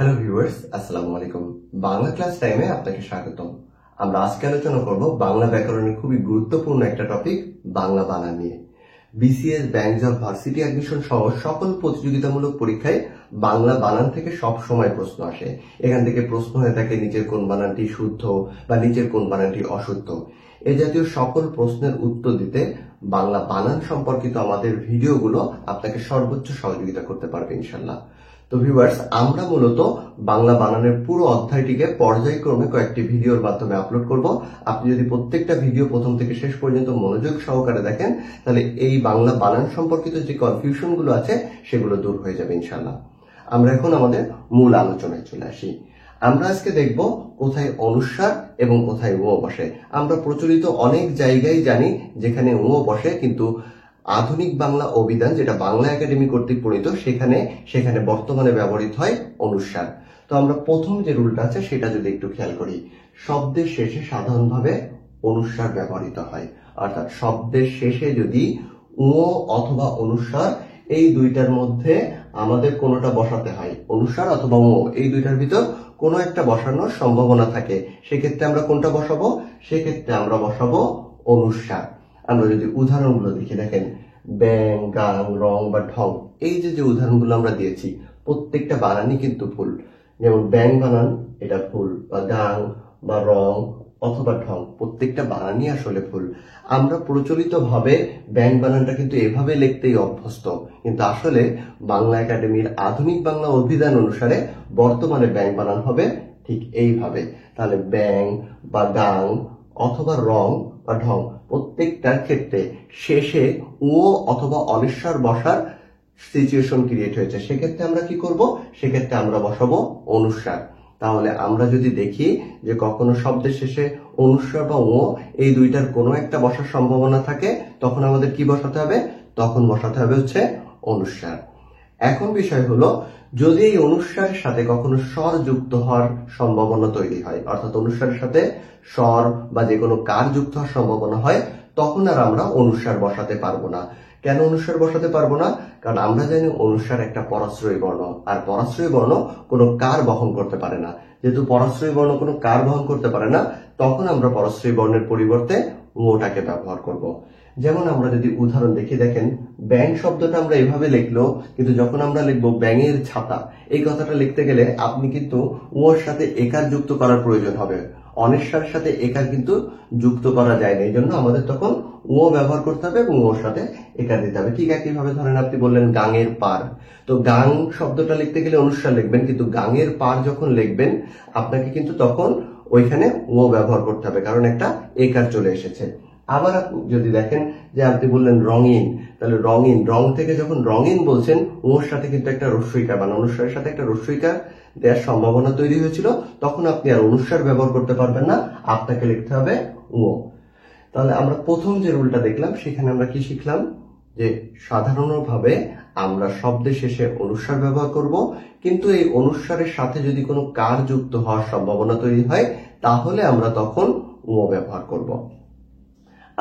Hello viewers, আসসালামু আলাইকুম। Bangla class টাইমে আপনাকে স্বাগতম। আমরা আজকে আলোচনা করব বাংলা ব্যাকরণের খুবই গুরুত্বপূর্ণ একটা টপিক, বাংলা বানান নিয়ে। BCS, bank job, varsity admission সহ সকল প্রতিযোগিতামূলক পরীক্ষায় বাংলা বানান থেকে সব সময় প্রশ্ন আসে। এখান থেকে প্রশ্ন হয়ে থাকে নিচের কোন বানানটি শুদ্ধ বা নিচের কোন বানানটি অশুদ্ধ। এ জাতীয় সকল প্রশ্নের উত্তর দিতে বাংলা বানান সম্পর্কিত আমাদের ভিডিওগুলো আপনাকে সর্বোচ্চ সহযোগিতা করতে পারবে ইনশাল্লাহ। তো ভিউয়ার্স, আমরা মূলত বাংলা বানানের পুরো অধ্যায়টিকে পর্যায়ক্রমে কয়েকটি ভিডিওর মাধ্যমে আপলোড করব। আপনি যদি প্রত্যেকটা ভিডিও প্রথম থেকে শেষ পর্যন্ত মনোযোগ সহকারে দেখেন, তাহলে এই বাংলা বানান সম্পর্কিত যে কনফিউশন গুলো আছে সেগুলো দূর হয়ে যাবে ইনশাল্লাহ। আমরা এখন আমাদের মূল আলোচনায় চলে আসি। আমরা আজকে দেখব কোথায় অনুস্বার এবং কোথায় ও বসে। আমরা প্রচলিত অনেক জায়গায় জানি যেখানে ও বসে, কিন্তু আধুনিক বাংলা অভিধান, যেটা বাংলা একাডেমি কর্তৃক প্রণীত, সেখানে বর্তমানে ব্যবহৃত হয় অনুস্বার। তো আমরা প্রথম যে রুলটা আছে সেটা যদি একটু খেয়াল করি, শব্দের শেষে সাধারণভাবে অনুস্বার ব্যবহৃত হয়। অর্থাৎ শব্দের শেষে যদি ও অথবা অনুস্বার এই দুইটার মধ্যে আমাদের কোনোটা বসাতে হয়, অনুস্বার অথবা ও এই দুইটার ভিতর কোনো একটা বসানোর সম্ভাবনা থাকে, সেক্ষেত্রে আমরা কোনটা বসাবো? সেক্ষেত্রে আমরা বসাবো অনুস্বার। আমরা যদি উদাহরণগুলো দেখি, দেখেন ব্যাং, গাং, রং বা ঢং, এই যে উদাহরণগুলো আমরা দিয়েছি প্রত্যেকটা বানানই কিন্তু ভুল। যেমন ব্যাং বানান এটা ভুল, বা গাং বা রং অথবা ঢং প্রত্যেকটা বানানই আসলে ভুল। আমরা প্রচলিত ভাবে ব্যাং বানানটা কিন্তু এভাবে লিখতেই অভ্যস্ত, কিন্তু আসলে বাংলা একাডেমির আধুনিক বাংলা অভিধান অনুসারে বর্তমানে ব্যাং বানান হবে ঠিক এইভাবে। তাহলে ব্যাং বা গাং অথবা রং বা ঢং প্রত্যেকটার ক্ষেত্রে শেষে ও অথবা অনিস্বার বসার সিচুয়েশন ক্রিয়েট হয়েছে। সেক্ষেত্রে আমরা কি করব? সেক্ষেত্রে আমরা বসাবো অনুস্বার। তাহলে আমরা যদি দেখি যে কখনো শব্দের শেষে অনুস্বার বা ও এই দুইটার কোনো একটা বসার সম্ভাবনা থাকে, তখন আমাদের কি বসাতে হবে? তখন বসাতে হবে হচ্ছে অনুস্বার। এখন বিষয় হলো, যদি এই অনুস্বারের সাথে কখনো স্বর যুক্ত হওয়ার সম্ভাবনা তৈরি হয়, অর্থাৎ অনুস্বারের সাথে স্বর বা যে কোনো কার যুক্ত হওয়ার সম্ভাবনা হয়, তখন আর আমরা অনুস্বার বসাতে পারবো না। কেন অনুস্বার বসাতে পারবো না? কারণ আমরা জানি অনুস্বার একটা পরাশ্রয়ী বর্ণ, আর পরাশ্রয়ী বর্ণ কোনো কার বহন করতে পারে না। যেহেতু পরাশ্রয়ী বর্ণ কোনো কার বহন করতে পারে না, তখন আমরা পরাশ্রয়ী বর্ণের পরিবর্তে ওটাকে ব্যবহার করব। যেমন আমরা যদি উদাহরণ দেখি, দেখেন ব্যাং শব্দটা আমরা এভাবে লিখলো, কিন্তু যখন আমরা লিখবো ব্যাঙের ছাতা, এই কথাটা লিখতে গেলে আপনি কিন্তু ওর সাথে একার যুক্ত করার প্রয়োজন হবে। অনিস্বারের সাথে একার কিন্তু যুক্ত করা যায় না, এই জন্য আমাদের তখন ও ব্যবহার করতে হবে এবং ওর সাথে একার দিতে হবে। ঠিক একইভাবে ধরেন আপনি বললেন গাঙের পার, তো গাং শব্দটা লিখতে গেলে অনুস্বার লিখবেন, কিন্তু গাঙের পার যখন লিখবেন আপনাকে কিন্তু তখন ওইখানে ও ব্যবহার করতে হবে, কারণ একটা একার চলে এসেছে। আবার আপনি যদি দেখেন যে আপনি বললেন রঙিন, তাহলে রঙিন, রং থেকে যখন রঙিন বলছেন, ওর সাথে কিন্তু একটা রস্বইকার মানে অনুস্বারের সাথে একটা রস্বইকার দেওয়ার সম্ভাবনা তৈরি হয়েছিল, তখন আপনি আর অনুস্বার ব্যবহার করতে পারবেন না, আপনাকে লিখতে হবে ও। তাহলে আমরা প্রথম যে রুলটা দেখলাম, সেখানে আমরা কি শিখলাম? যে সাধারণভাবে আমরা শব্দের শেষে অনুস্বার ব্যবহার করব, কিন্তু এই অনুস্বারের সাথে যদি কোনো কার যুক্ত হওয়ার সম্ভাবনা তৈরি হয়, তাহলে আমরা তখন ও ব্যবহার করব।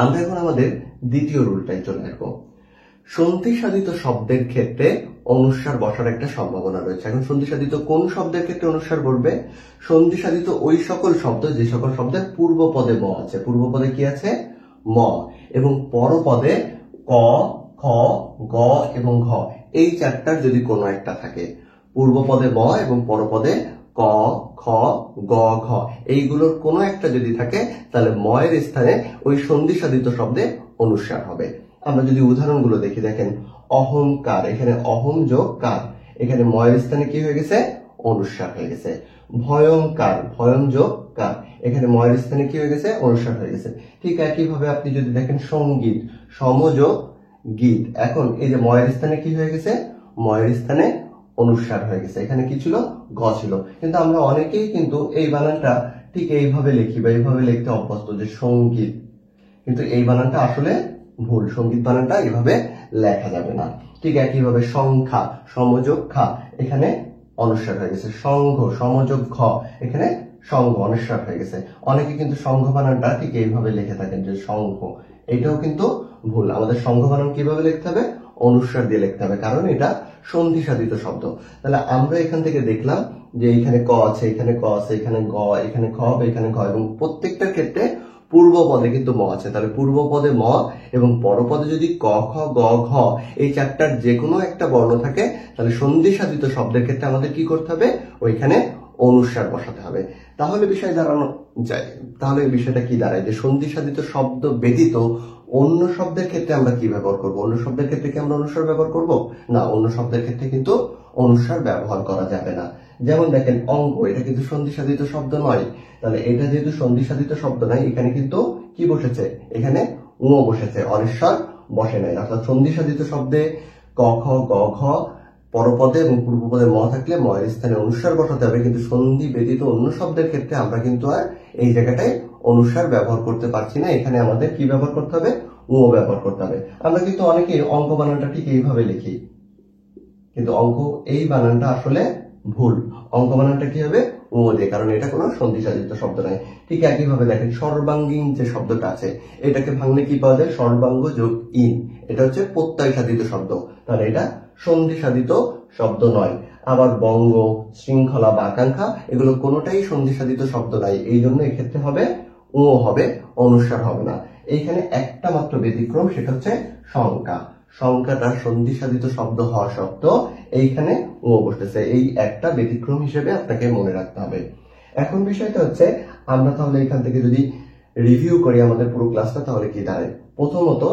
আমরা এখন আমাদের দ্বিতীয় রুলটাই চলে আসবো। সন্ধি সাধিত শব্দের ক্ষেত্রে অনুস্বার বসার একটা সম্ভাবনা রয়েছে। এখন সন্ধি সাধিত কোন শব্দের ক্ষেত্রে অনুস্বার বসবে? সন্ধি সাধিত ওই সকল শব্দ যে সকল শব্দের পূর্ব পদে ম আছে, পূর্ব পদে কি আছে? ম, এবং পরপদে ক, খ, গ এবং ঘ, এই চারটার যদি কোনো একটা থাকে, পূর্ব পদে ম এবং পরপদে ক, খ, গ, ঘ, এইগুলোর কোনো একটা যদি থাকে, তাহলে ময়ের স্থানে ওই সন্ধি সাধিত শব্দে অনুস্বার হবে। আমরা যদি উদাহরণগুলো দেখি, দেখেন অহংকার, এখানে অহম যোগ কার, এখানে ময়ের স্থানে কি হয়ে গেছে? অনুস্বার হয়ে গেছে। ভয়ঙ্কার, ভয়ম যোগ কার, এখানে ময়ের স্থানে কি হয়ে গেছে? অনুস্বার হয়ে গেছে। ঠিক একইভাবে আপনি যদি দেখেন সঙ্গীত, সমযোগ গীত, এখন এই যে ময়ের স্থানে কি হয়ে গেছে? ময়ের স্থানে অনুস্বার হয়ে গেছে। এখানে কি ছিল? গ ছিল। কিন্তু আমরা অনেকেই কিন্তু এই বানানটা ঠিক এইভাবে লিখি বা এইভাবে লিখতে অভ্যস্ত যে সঙ্গীত, কিন্তু এই বানানটা আসলে ভুল। সঙ্গীত বানানটা এভাবে লেখা যাবে না। ঠিক একইভাবে সংখ্যা, সমযোগ খা, এখানে অনুস্বার হয়ে গেছে। সংঘ, সমযোগ ঘ, এখানে সংঘ, অনুস্বার হয়ে গেছে। অনেকে কিন্তু সংঘ বানানটা ঠিক এইভাবে লিখে থাকেন যে সংঘ, এটাও কিন্তু ভুল। আমাদের সংঘ বানান কিভাবে লিখতে হবে? অনুস্বার দিয়ে লিখতে হবে, কারণ এটা সন্ধি সাধিত শব্দ। তাহলে আমরা এখান থেকে দেখলাম যে এখানে ক আছে, এখানে ক আছে, এখানে গ, এখানে খ, এখানে ঘ, এবং প্রত্যেকটার ক্ষেত্রে পূর্ব পদে কিন্তু ম আছে। তাহলে পূর্ব পদে ম এবং পরপদে যদি ক, খ, গ, ঘ এই চারটার যে কোনো একটা বর্ণ থাকে, তাহলে সন্ধি সাধিত শব্দের ক্ষেত্রে আমাদের কি করতে হবে, ওইখানে অনুস্বার বসাতে হবে। তাহলে বিষয় দাঁড়ানো যায়, তাহলে এই বিষয়টা কি দাঁড়ায় যে সন্ধি সাধিত শব্দ ব্যতীত অন্য শব্দের ক্ষেত্রে আমরা কি ব্যবহার করব? অন্য শব্দের ক্ষেত্রে কি আমরা অনুস্বার ব্যবহার করব? না, অন্য শব্দের ক্ষেত্রে কিন্তু অনুস্বার ব্যবহার করা যাবে না। যেমন দেখেন অঙ্ক, এটা কিন্তু সন্ধি সাধিত শব্দ নয়। তাহলে এটা যেহেতু সন্ধি সাধিত শব্দ নয়, এখানে কিন্তু কি বসেছে, এখানে ঙ বসেছে, অনিস্বার বসে নাই। অর্থাৎ সন্ধি সাধিত শব্দে ক, খ, গ, ঘ পরপদে এবং পূর্বপদে ম থাকলে ময়ের স্থানে অনুস্বার বসাতে হবে, কিন্তু সন্ধি ব্যতীত অন্য শব্দের ক্ষেত্রে আমরা কিন্তু আর এই জায়গাটায় অনুস্বার ব্যবহার করতে পারছি না। এখানে আমাদের কি ব্যবহার করতে হবে, ঙ ব্যবহার করতে হবে। আমরা কিন্তু অনেকে অঙ্ক বানানটা ঠিক এইভাবে লিখি, কিন্তু অঙ্ক এই বানানটা আসলে ভুল। অঙ্ক বানানটা কি হবে, ঙ দিয়ে, কারণ এটা কোনো সন্ধি সাধিত শব্দ নয়। ঠিক একইভাবে দেখেন সর্বাঙ্গীন যে শব্দটা আছে, এটাকে ভাঙলে কি পাওয়া যায়, সর্বাঙ্গ যোগ ইন, এটা হচ্ছে প্রত্যয় সাধিত শব্দ, তাহলে এটা সন্ধি সাধিত শব্দ নয়। আবার বঙ্গ, শৃঙ্খলা বা আকাঙ্ক্ষা এগুলো কোনোটাই সন্ধি সাধিত শব্দ নাই, এই জন্য এক্ষেত্রে হবে ঙ হবে, অনুস্বার হবে না। এইখানে একটা মাত্র ব্যতিক্রম, সেটা হচ্ছে সংখ্যা। সংখ্যাটা সন্ধি সাধিত শব্দ হওয়া সত্ত্বেও এইখানে ঙ বসতেছে, এই একটা ব্যতিক্রম হিসেবে আপনাকে মনে রাখতে হবে। এখন বিষয়টা হচ্ছে আমরা তাহলে এখান থেকে যদি রিভিউ করি আমাদের পুরো ক্লাসটা, তাহলে কি দাঁড়ায়। প্রথমত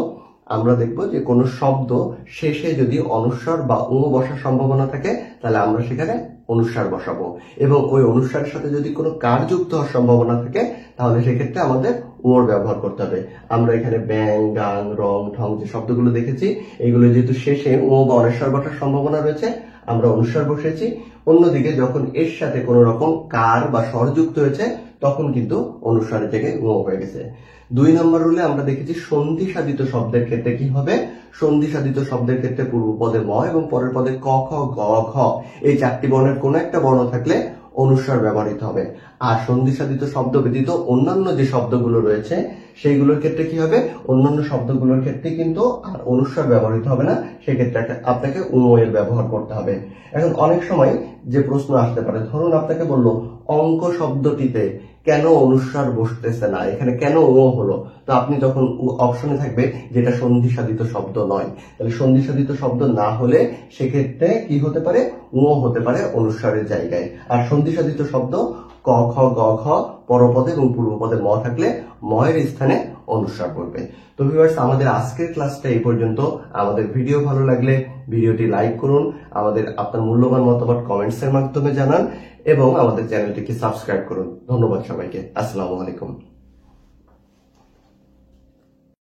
আমরা দেখব যে কোন শব্দ শেষে যদি অনুস্বার বা ঙ বসার সম্ভাবনা থাকে, তাহলে আমরা সেখানে অনুস্বার বসাবো, এবং ওই অনুস্বারের সাথে যদি কোনো কার যুক্ত হওয়ার সম্ভাবনা থাকে, তাহলে সেক্ষেত্রে আমাদের ঙর ব্যবহার করতে হবে। আমরা এখানে ব্যাং, গাং, রং, ঢং যে শব্দগুলো দেখেছি, এগুলো যেহেতু শেষে ঙ বা অনুস্বার বসার সম্ভাবনা রয়েছে, আমরা অনুস্বার বসেছি। অন্যদিকে যখন এর সাথে কোন রকম কার বা স্বর যুক্ত হয়েছে, তখন কিন্তু অনুস্বারের জায়গায় ঙ হয়ে গেছে। 2 নম্বর রুলে আমরা দেখেছি সন্ধি সাধিত শব্দের ক্ষেত্রে কি হবে, সন্ধি সাধিত শব্দের ক্ষেত্রে পূর্ব পদে ম এবং পরের পদে ক, খ, গ, ঘ এই চারটি বর্ণের কোন একটা বর্ণ থাকলে অনুস্বার ব্যবহৃত হবে। আর সন্ধি সাধিত শব্দ ব্যতীত অন্যান্য যে শব্দগুলো রয়েছে, সেইগুলোর ক্ষেত্রে কি হবে, অন্যান্য শব্দগুলোর ক্ষেত্রে কিন্তু আর অনুস্বার ব্যবহৃত হবে না, সেক্ষেত্রে আপনাকে ঙ এর ব্যবহার করতে হবে। এখন অনেক সময় যে প্রশ্ন আসতে পারে, ধরুন আপনাকে বললো অঙ্ক শব্দটিতে কেন অনুস্বার বসতেছে না, এখানে কেন ঙ হলো, তো আপনি তখন অপশনে থাকবে যেটা সন্ধি সাধিত শব্দ নয়। তাহলে সন্ধি সাধিত শব্দ না হলে সেক্ষেত্রে কি হতে পারে, ঙ হতে পারে অনুস্বারের জায়গায়। আর সন্ধি সাধিত শব্দ ক, খ, গ, ঘ পরপদে এবং পূর্বপদে ম থাকলে ময়ের স্থানে অনুস্বার পড়বে। তো ভিউয়ার্স, আমাদের আজকের ক্লাসটা এই পর্যন্ত। আমাদের ভিডিও ভালো লাগলে ভিডিওটি লাইক করুন, আমাদের আপনার মূল্যবান মতামত কমেন্টস এর মাধ্যমে জানান, এবং আমাদের চ্যানেলটিকে সাবস্ক্রাইব করুন। ধন্যবাদ সবাইকে। আসসালামু আলাইকুম।